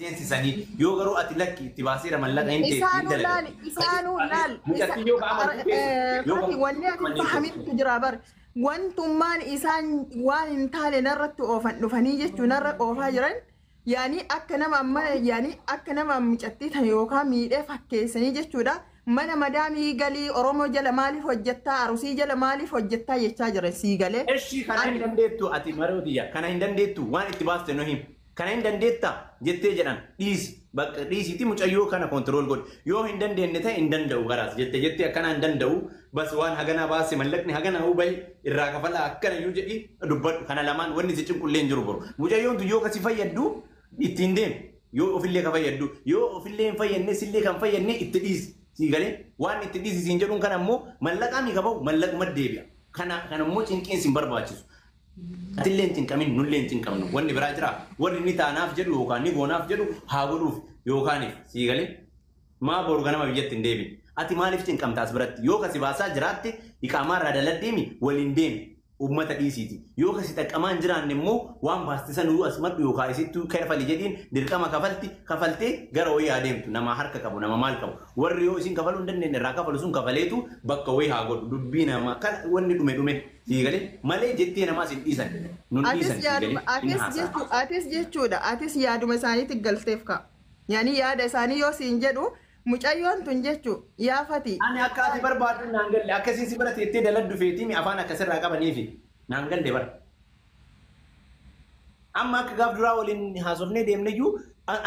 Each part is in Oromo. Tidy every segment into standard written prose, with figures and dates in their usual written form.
Sensi sani yo garuu ati lakki itti baasee mallaqa hin ta'e isaanuu laal wanni ati fahamitu jira bar wantummaan isaan waan hin taane narratti oofan dhufanii jechuun narra oofaa jiran yaani akka nama amma yaani akka nama mucattii tan yookaan miidhee fakkeessanii jechuudha mana madaamii galii Oromoo jala maaliif hojjettaa Arusii jala maaliif hojjettaa jechaa jiran sii galee eshi kana hin dandeettu ati maroodiya kana hin dandeettu waan itti baaste no him kana hin dandeetta jettee jedhan dhiisi bakka dhiisiti mucayyoo kana kontrol godhi yoo hin dandeenye ta'e hin danda'u garaas jettee akkana hin danda'u bas waan hagana baase mallaqni hagana hubay irraa kafala akkana yoo jedhi dubbadhu kana lamaan wanni si cinqullee hin jiru boru mucayyoon tu yoo kasi fayyaddu ittiin deem yoo ofillee ka fayyaddu yoo ofillee hin fayyadne sillee kan fayyadne itti dhiisi si galee waan itti dhiisi siin jedhuun kana immoo mallaqaa mi qabu mallaquma deebi'a kana immoo cinqiin sin barbaachisu atilleen cinqamin nulleen cinqamnu wanni biraa jira warri ni taanaaf jedhu yookaan ni goonaaf jedhu haa godhuuf yookaaniif sii galee maa boru ganama biyyatti hin deebiin ati maaliif cinqamtaas biratti yoo kasi baasaa jiraatte iqaamaarraa daladdeemi waliin deemi ummata dhiisiiti yoo kasi xaqqamaan jiraanne immoo waan baastisan uu asmadhu yookaan isittuu kafali jedhiin dirqama kafaltee gara wayii adeemtu nama harka qabu nama maal qabu warri yoo isin kafaluu hin dandeenye irraa kafalu sun kafaleetu bakka wayii haa godhu dubbii nama kan wanni dhume digalee malee jettee namaa sin dhiisan nun dhiisan atis jechuudha atis yaaduma isaaniitti galteef ka yaani yaada isaanii yoo siin jedhu mucayyoon tun jechu yaafati ani akka ati barbaadu naan galle akkasiin si bara teettee daladdu feetimi afaan akkasirraa qabaniifi naan galle bara amma akka gaaf duraa waliin haasofnee deemneyyuu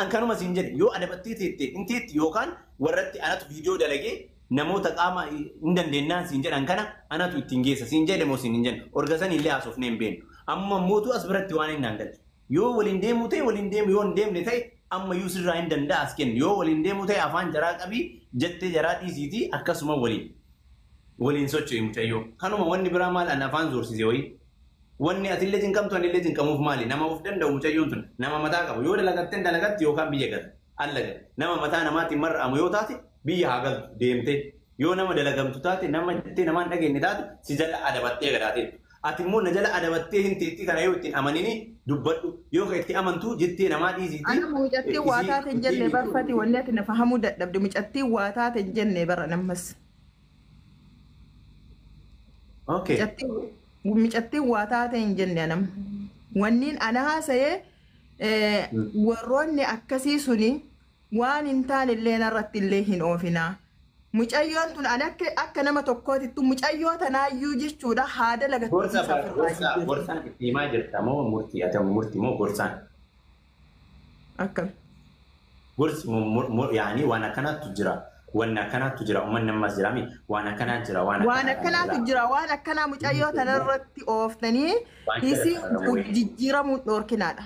an kanuma siin jedhe yoo adabattee teettee inteetti yookaan warratti anatu viidiyoo dalagee namoota qaama hin dandeennaan siin jedhan kana anatu ittiin geessa siin jedhe moo siin hin jedhe orgasan illee haasofnee hin beenu amma mootu as biratti waan hin naan galle yoo waliin deemuu ta'e waliin deemu yoo hin deemne ta'e amma yusirraa hin danda'as kennu yoo waliin deemu ta'e afaan jaraa qabii jettee jaraa dhiisiiti akkasuma waliin socho'i mucayyoo kanuma wanni biraa maal an afaan zoorsise wayii wanni atillee cinqamtu anillee cinqamuuf maali nama of danda'u mucayyoon tun nama mataa qabu yoo dalagatten dalagatti yookaan biyya gata allaga nama mataa namaatiin mar'amu yoo taate biyya haa galtu deemtee yoo nama dalagamtu taate nama jettee namaan dhageenye taate si jala adabattee gadaateettu ati immoo na jala adabattee hin teetti kana yoo ittiin amanini dubbadhu yoo ka itti amantu jettee namaa dhiisiiti. Ana mucattii waa taate hin jenne barfati wanni ati na fahamuu dadhabde mucattii waa taate hin jenne bara nammas. Okay. Mucattii waa taate hin jenne anam. Wanniin ana haasa'ee warroonni akkasii suni waan hin taane illee narratti illee hin oofinaa. Mucayyoon tun akka nama tokkootitti mucayyoo tanaayyuu jechuudha haada lagatti gorsaan itti himaa jirta moo murtii ati murtii moo gorsaan akkam gorsi yaani waan akkanaatu jira waan akkanaatu jira uummanni ammas jiraami waan akkanaatu jira waan akkanaatu jira waan akkanaa mucayyoo tanarratti ooftanii isi jijjiiramuu dhoorkinaadha.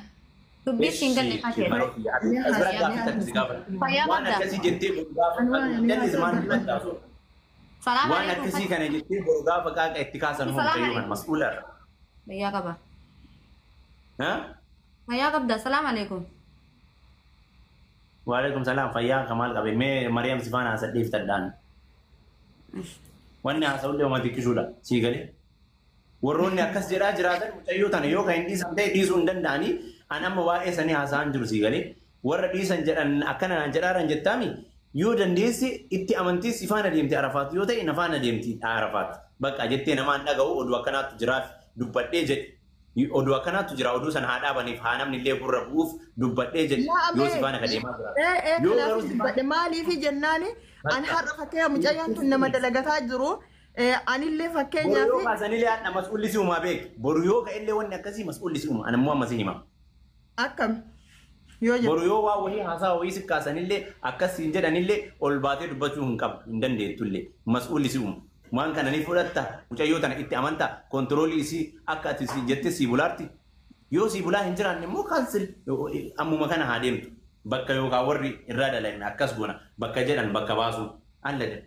Dubbii single fakkeenya. Waan akkasii jettee waan akkasii kana jettee boru gaafa qaaqa itti kaasan hundayyuu kan mas'uularra. Fayyaa qaba. Fayyaa qabda. Salaamu alaikum. Waalaikum salaam fayyaa kamaal qabe mee Mariam Sifaan haasadhiif tadhaan. Wanni haasa'ullee uummati qishuudha sii galee. Warroonni akkas jedhaa jiraatan mucayyoo tana yoo kan hin dhiisan ta'e dhiisuu hin danda'anii an amma waa'ee sanii haasa'an jiru sii galee warra dhiisan jedhan akkana naan jedhaaran jettaami yoo dandeessi itti amantiis ifaan adeemti Arafaat yoo ta'e nafaan adeemti Arafaat bakka jettee namaan dhaga'u oduu akkanaatu jiraaf dubbadhee jedhe oduu akkanaatu jira oduu sana haa dhaabaniif haa namni illee gurra bu'uuf dubbadhee jedhe yoo sifaan akka deemaa jira. Yoo garuu maaliif jennaani an har'a fakkeenya mucayyoon tun nama dalagataa jiru. Anillee fakkeenyaaf yoo kaasanillee hadha mas'uulisi uumaa beek boru yoo ka'ellee wanni akkasii mas'uulisi uuma anammoo ammasii hima. Akkam yoo jedhu boru yoo waa wayii haasaa wayii si kaasanillee akkasiin jedhanillee ol baatee dubbachuu hin qabu hin dandeettullee mas'uulisi uuma. Waan kana ni fudhatta mucayyoo tana itti amanta kontiroolii isii akka ati jettee sii bulaarti yoo sii bulaa hin jiraanne immoo kaansil ammuma kana haa deemtu bakka yookaan warri irraa dalagna akkas goona bakka jedhan bakka baasuu alla jedha.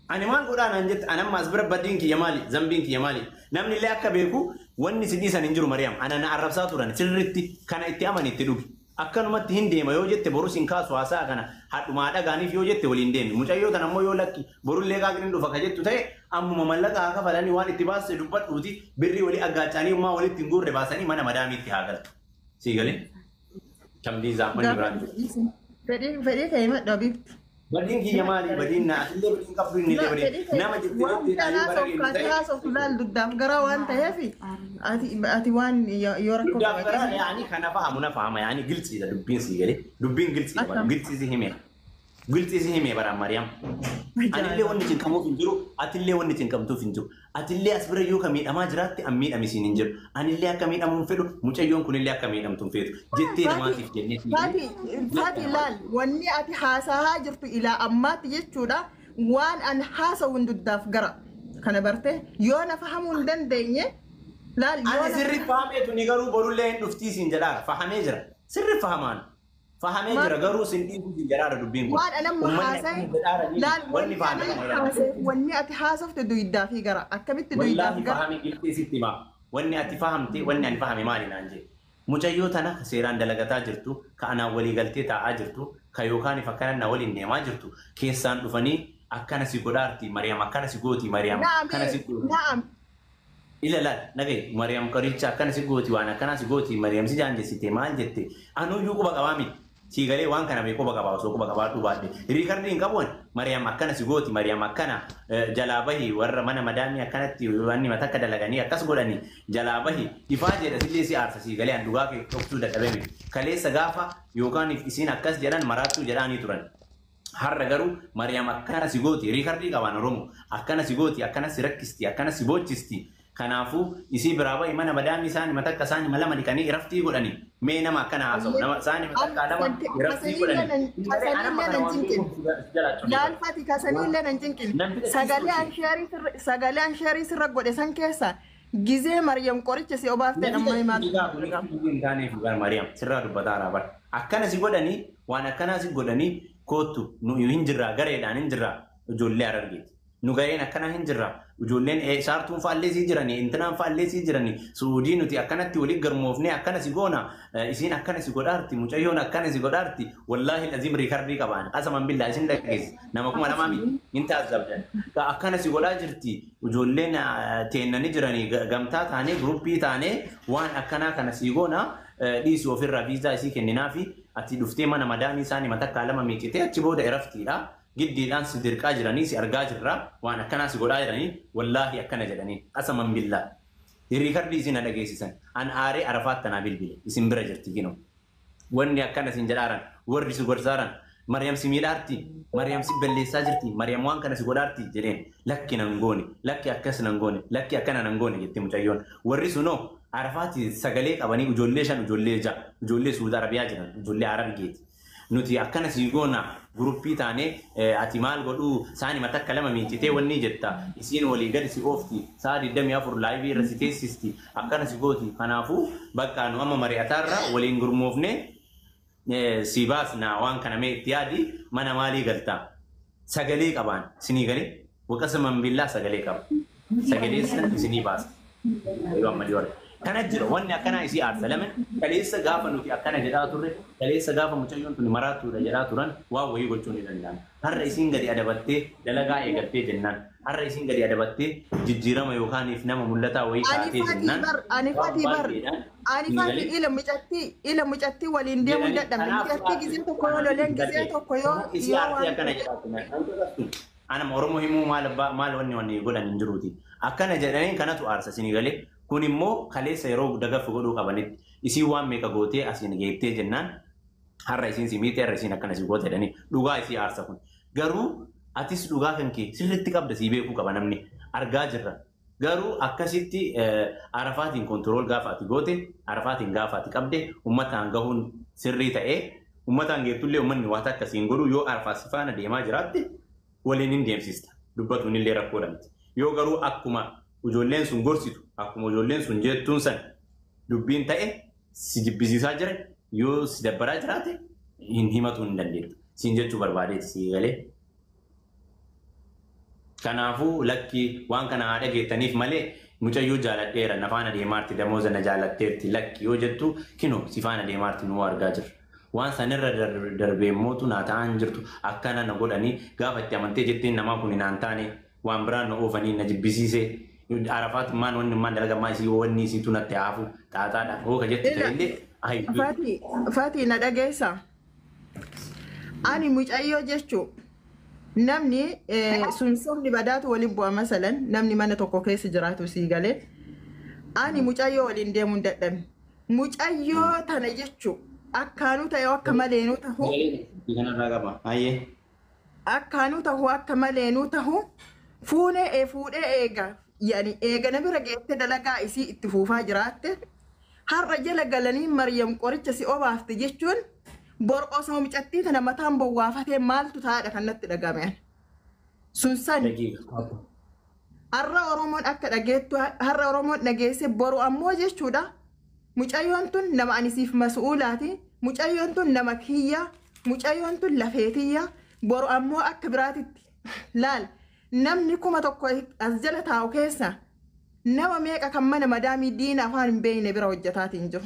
Ani maal godhaan an jette an ammaas bira baddiin kiyya maali zambiin kiyya maali namni illee akka beeku wanni si dhiisan hin jiru Mariam ana na arrabsaa turan sirriitti kana itti amanitti dhugi akkanumatti hin deema yoo jette boru sin kaasu haasaa kana hadhumaa dhagaaniif yoo jette waliin deemi mucayyoo tan ammoo yoo lakki borullee qaaqni dhufa ka jettu ta'e Amma mallaqa haa kafalanii waan itti baasee dubbadhuuti birrii walii aggaacanii ummaa walitti hin guurre baasanii mana madaamiitti haa galtu. Sii galee? Kamdii zaafmanni biraan jiru. Fedhii ka'ee madda bifti. Badin kiyya maali? Badin naa illee badin qabdu inni illee badin nama jettee haasoftu laal duddaaf gara waan ta'eef ati waan yoo rakkoo duddaaf gara yaani kana fahamu na fahama yaani giltsiidha dubbiin sii galee dubbiin giltsiidha giltsi si hime giltsi si hime bara Mariam anillee wanni cinqamuuf hin jiru atillee wanni cinqamtuuf hin jiru atillee as bira yoo ka miidhamaa jiraatti an miidhamisiin hin jiru anillee akka miidhamuun fedhu mucayyoon kunillee akka miidhamtuun feetu jettee namaatiif jennee Faati laal wanni ati haasahaa jirtu ilaa ammaatti jechuudha waan an haasawuun duddaaf gara kana bartee yoo na fahamuu hin dandeenye laal yoo ani sirri fahameetu ni garuu borullee hin dhuftii siin jedhaa fahamee jira sirri fahamaan fahamee jira garuu sin dhiibu siin jedhaara dubbiin kun waan anamma haasa'e laal wanni ati haasofte duydaa fi gara akkamitti duydaa fi gara fahamee giltee sitti maa wanni ati fahamte wanni ani fahame maali naan jee mucayyoo tana seeraan dalagataa jirtu ka anaan walii galtee taa'aa jirtu ka yookaan fakkana na waliin deemaa jirtu keessaan dhufanii akkana si godhaarti Mariam akkana si gooti Mariam akkana si gooti ila la nagay Mariam qoricha akkana si gooti waan akkana si gooti Mariam si jaanjessite maal jette anuyyuu quba qabaami si galee waan kana mee quba qabaa osoo quba qabaadhu baadhe riikardi hin qabuun Mariam akkana si gooti Mariam akkana jalaa bahi warra mana madaamii akkanatti wanni matakka dalaganii akkas godhanii jalaa bahi ifaa jedha sillee si aarsa si galee andugaa kee dhoktuu dadhabame kaleessa gaafa yookaan isiin akkas jedhan maraattuu jedhaanii turan har'a garuu Mariam akkana si gooti riikardi qabaan Oromoo akkana si gooti akkana si rakkisti akkana si boochisti kanaafu isii biraa bahi mana madaamii isaanii matakka isaanii malama dhiqanii iraftii godhanii mee nama akkana haasa'u nama isaanii matakka lama iraftii godhanii laal Faati kasanii illee nan cinqin sagalee ansheerii sirra godhe san keessa gizee Mariam qoricha si obaaftee amma himaa Mariam sirraa dubbataa raabar akkana si godhanii waan akkanaa si godhanii kootu nu hin jirraa gareedhaan hin jirraa ijoollee Harargeeti nu gareen akkana hin jirraa ijoolleen saartuun faallee sii jiranii intinaan faallee sii jiranii suudii nuti akkanatti waliin garmoofnee akkana si goona isiin akkana si godhaarti mucayyoon akkana si godhaarti wallaahi azim riikardii qabaan qasaman billaa isin dhageessi nama kuma lamaa miti hin taasisabdan akkana si godhaa jirti ijoolleen teennanii jiranii gamtaa taanee guruppii taanee waan akkanaa kana si goona dhiisi ofirraa viizaa isii kenninaa fi ati dhuftee mana madaamii isaanii matakkaa lama miicitee achi booda iraftiidha giddiidhaan si dirqaa jiranii si argaa jirra waan akkanaa si godhaa jiranii wallaahi akkana jedhanii qasaman billaa riikardii isin dhageessisan an aaree arafaat tanaa bilbile isin bira jirti kino wanni akkana isin jedhaaran warri si gorsaaran Mariam si miidhaarti Mariam si balleessaa jirti Mariam waan kana si godhaarti jedheen lakki nan goone lakki akkas nan goone lakki akkana nan goone jetti mucayyoon warri sunoo arafaati sagalee qabanii ijoollee 5 ijoollee 6 ijoollee Suudi Arabiyaa jiran ijoollee Harargeeti nuti akkana si goona guruppii taanee ati maal godhuu saani matakka lama miicitee wanni jetta isiin walii gadi si oofti saa 24 laayivii irra si teessisti akkana si gooti kanaafuu bakka nu amma mari'ataarra waliin gurmoofne si baasna waan kana mee itti yaadi mana maalii galtaa sagalee qabaan sinii galee waqasaman billaa sagalee qaba sagalee san isinii baasa yoo amma diwara kana jira wanni akkana isii aarsa laman kaleessa gaafa nuti akkana jedhaa turre kaleessa gaafa mucayyoon tuni maraattuudha jedhaa turan waa wayii gochuu ni danda'an har'a isiin gadi adabattee dalagaa eegattee jennaan har'a isiin gadi adabattee jijjiirama yookaaniif nama mul'ataa wayii taatee jennaan ani Faati ila mucattii waliin deemuu dadhabne mucattii gizee tokko yoo loleen gizee tokko yoo isii aartii akkana jedhaa anama Oromoo himuu maal wanni godhan hin jiruuti akkana jedhanii kanatu aarsa sinii galee kun immoo kaleessa yeroo dagaffa godhuu qabanitti isii waan meeqa gootee asiin geettee jennaan har'a isiin si miite har'a isiin akkana si goote jedhanii dhugaa isii aarsa kun garuu atis dhugaa kan kee sirriitti qabda sii beekuu qaba namni argaa jirra garuu akkasitti arafaatiin kontirool gaafa ati goote arafaatiin gaafa ati qabde ummataan gahuun sirrii ta'ee ummataan geettullee ummanni waan akkasiin godhu yoo arafaas faana deemaa jiraatte waliin hin deemsista dubbatuun illee rakkoo dhabdi yoo garuu akkuma ijoolleen sun gorsitu akkuma ijoolleen sun jettuun san dubbiin ta'e si jibbisiisaa jira yoo si dabbaraa jiraate hin himatuu hin dandeettu siin jechuu barbaadeeti si galee kanaafuu lakki waan kana haa dhageettaniif malee mucayyoo jaaladheera na faana deemaarti damooza na jaalatteerti lakki yoo jettu kino si faana deemaarti nu argaa jirra waan sanirra darbee mootu naa ta'an jirtu akkana na godhanii gaafa itti amantee jetteen namaa kun naan taane waan biraan oofanii na jibbisiise arafaat maan wanni maan dalagamaa isii wanni isii tunatti haafu xaaxaadhaan hoo ka jettu ta'ellee Fatii na dhageessa. Ani mucayyoo jechuu namni sunsumni badaatu waliin bu'a masalan namni mana tokko keessa jiraatu sii galee ani mucayyoo waliin deemuun dadhabne. Mucayyoo tana jechuu akkaanuu ta'e akka maleenuu ta'u. Akkaanuu ta'u akka maleenuu ta'u fuudhee eega yaani eega na bira geette dalagaa isii itti fuufaa jiraatte har'a jala galanii Maryam qoricha si obaafte jechuun bor osoo mucattii tana mataan bowwaafatee maaltu taa'adha kanatti dhagame. Sunsan har'a Oromoon akka dhageettu har'a Oromoon dhageesse boru ammoo jechuudha. Mucayyoon tun nama anisiif mas'uulaati. Mucayyoon tun nama kiyya. Mucayyoon tun lafeetiyya. Boru ammoo akka biraatitti laal namni kuma tokko as jala taa'u keessa nama meeqa kan mana madaamii diina afaan hin beekne bira hojjetaatiin jiru.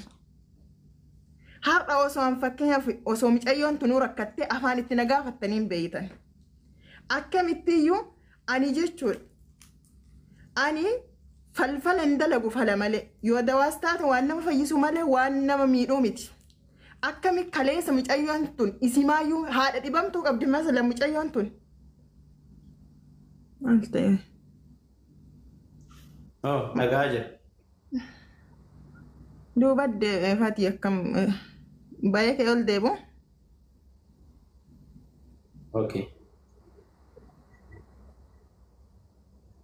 Har'a osoo hin fakkeenyaaf osoo mucayyoon tunuu rakkattee afaan itti na gaafattanii hin beeytan. Akkamittiyyuu ani jechuudha. Ani falfala hin dalagu fala malee yoo dawaas taate waan nama fayyisu malee waan nama miidhuu miti. Akkami kaleessa mucayyoon tun isimaayyuu haadha dhibamtuu qabdi masala mucayyoon tun. Maal ta'e? Nagaa jira. Duuba Fatii akkam baay'ee kee ol deemu. Okay.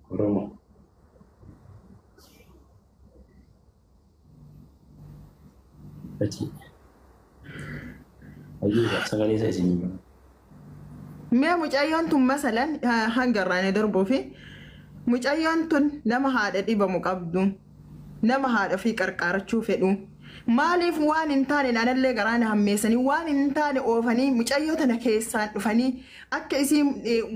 Oromoo. Fatii. Ayyuba sagalee isa isin Mee mucayyoon tun masalan hangarraane darbuu fi mucayyoon tun nama haadha dhibamu qabdu nama haadha fi qarqaarachuu fedhu maaliif waan hin taane anallee garaana hammeessanii waan hin taane oofanii mucayyoo tana keessaan dhufanii akka isiin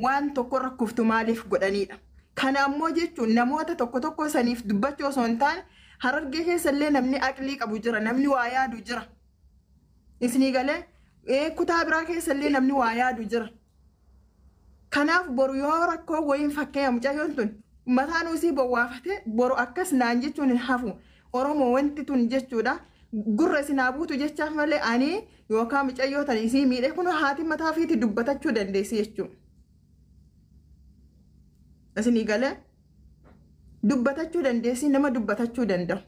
waan tokko rakkuftu maaliif godhanidha. Kana ammoo jechuun namoota tokko saniif dubbachuu osoo hin taane Harargee keessallee namni aqlii qabu jira namni waa yaadu jira. Isinii galee kutaa biraa keessallee namni waa yaadu jira. Kanaaf boru yoo rakkoo wayiin fakkeenya mucayyoon tun mataan usii bowwaafate boru akkas naan jechuun hin hafu. Oromoo wanti tun jechuudha. Gurra isinaa buutu jechaaf malee ani yookaan mucayyoo tan isii miidhee kun haati mataa fiiti dubbatachuu dandeessi jechuudha. Isinii galee dubbatachuu dandeessi nama dubbatachuu danda'u.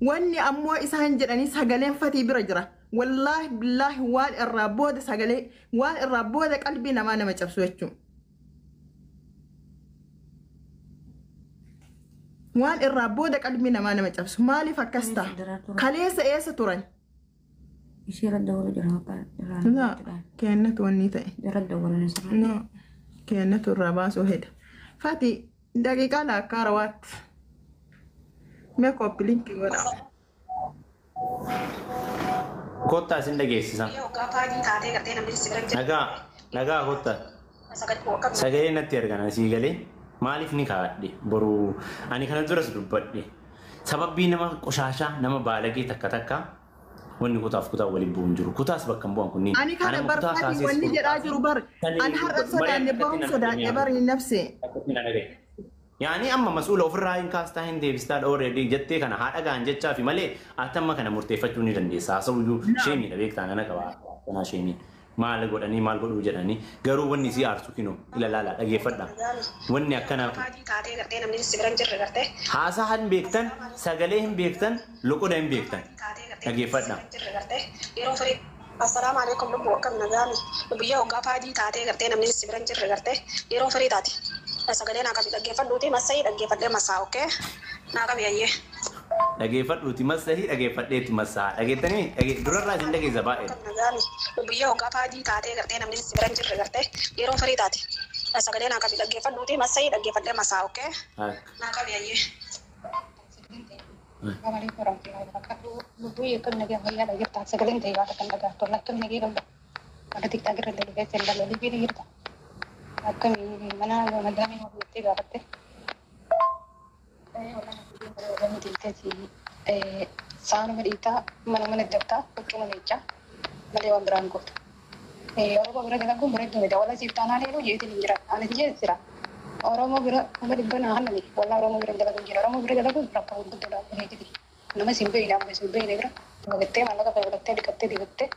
Wanni ammoo isaan jedhanii sagaleen Fatii bira jira. Wallaahi billaahi waan irraa booda sagalee waan irraa booda qalbii namaa nama cabsu jechuudha. Waan irraa booda qalbii namaa nama cabsu maaliif akkas ta'a? Kaleessa eessa turan? Ishee radda wala jira. Kennatu wanni ta'e. Radda wala nisra. Kennatu irraa baasuu heda. Fatii daqiiqaa laakkaa rawaatti. Mee kooppi linkii godha. Kottaa isin dhageessisa. Nagaa kottaa. Sagalee natti argana sii galee maaliif ni kaadhe boruu ani kana duras dubbadhe sababii nama qoshaashaa nama baalagee takka wanni kutaaf kutaa waliin bu'uun jiru kutaas bakka bu'an kunniin. Ani kana barbaadi wanni jedhaa jiru bar ani har'a sodaanne bahuun sodaanne bar hin nafse. Yaani amma mas'uula ofirraa hin kaastaa hin deebistaa already jettee kana haadha gaan jechaa fi malee atamma kana murteeffachuu ni dandeessa. Haasawuyyuu sheemiidha beektaa nana qabaa kanaa sheemii. Maal godhanii maal godhuu jedhanii garuu wanni si aarsu kinu ilaalaa dhageeffadha. Wanni akkana haasaa hin beektan sagalee hin beektan loqoda hin beektan dhageeffadha. Assalamu alaikum lubbu akkam nagaami biyya hoggaa faadii taatee gartee namni si biran jirre gartee yeroo firii taati sagalee naa qabi dhaggeeffadhuuti masayii dhaggeeffadhee masaa okkee naa qabi ayyee. Dhaggeeffadhuuti masayii dhaggeeffadheetti masaa dhageettanii durarraa isin dhageessa baay'ee. Nagaami biyya hoggaa faadii taatee gartee namni si biran jirre gartee yeroo firii taati sagalee naa qabi dhaggeeffadhuuti masayii dhaggeeffadhee masaa okkee naa qabi ayyee. Kembali ke orang tua mereka tuh lupa ya kan negara saya lagi tak segala yang ada kan negara tuh nak tuh negara kan ada tiktok kira lagi kayak sendal lagi pilih gitu. Aku ni mana ada ni mau beli tiga ratus. Orang itu kita sih sana mereka mana dekta untuk meneca melewan berangkut. Orang berangkat aku mereka tu, awalnya sih tanah ni lo jadi tinggal, aneh je sih. Oromoo bira amma dhibba naa hannani walla Oromoo bira dalagu jira Oromoo bira dalagu rakka guddaadha bareediti nama simbee nama simbee bira magattee maallaqa fayyadattee dhiqattee dibattee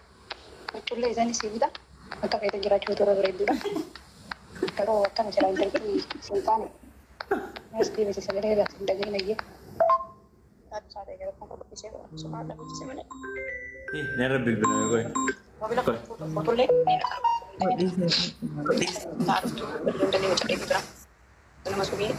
mucullee isaanii siibita akka feete jiraachuu toora bareedduudha garuu akkana jira intalli sultaani as deebise sagalee irraa hin dhageenyayye taatsaadha gara kun qophishee sumaa dhabuuti malee. Nara bilbila goy. Moobila fotollee ni dhaqa. Taariftuu bilbilaan dalee wajjin deebiira. Nama subii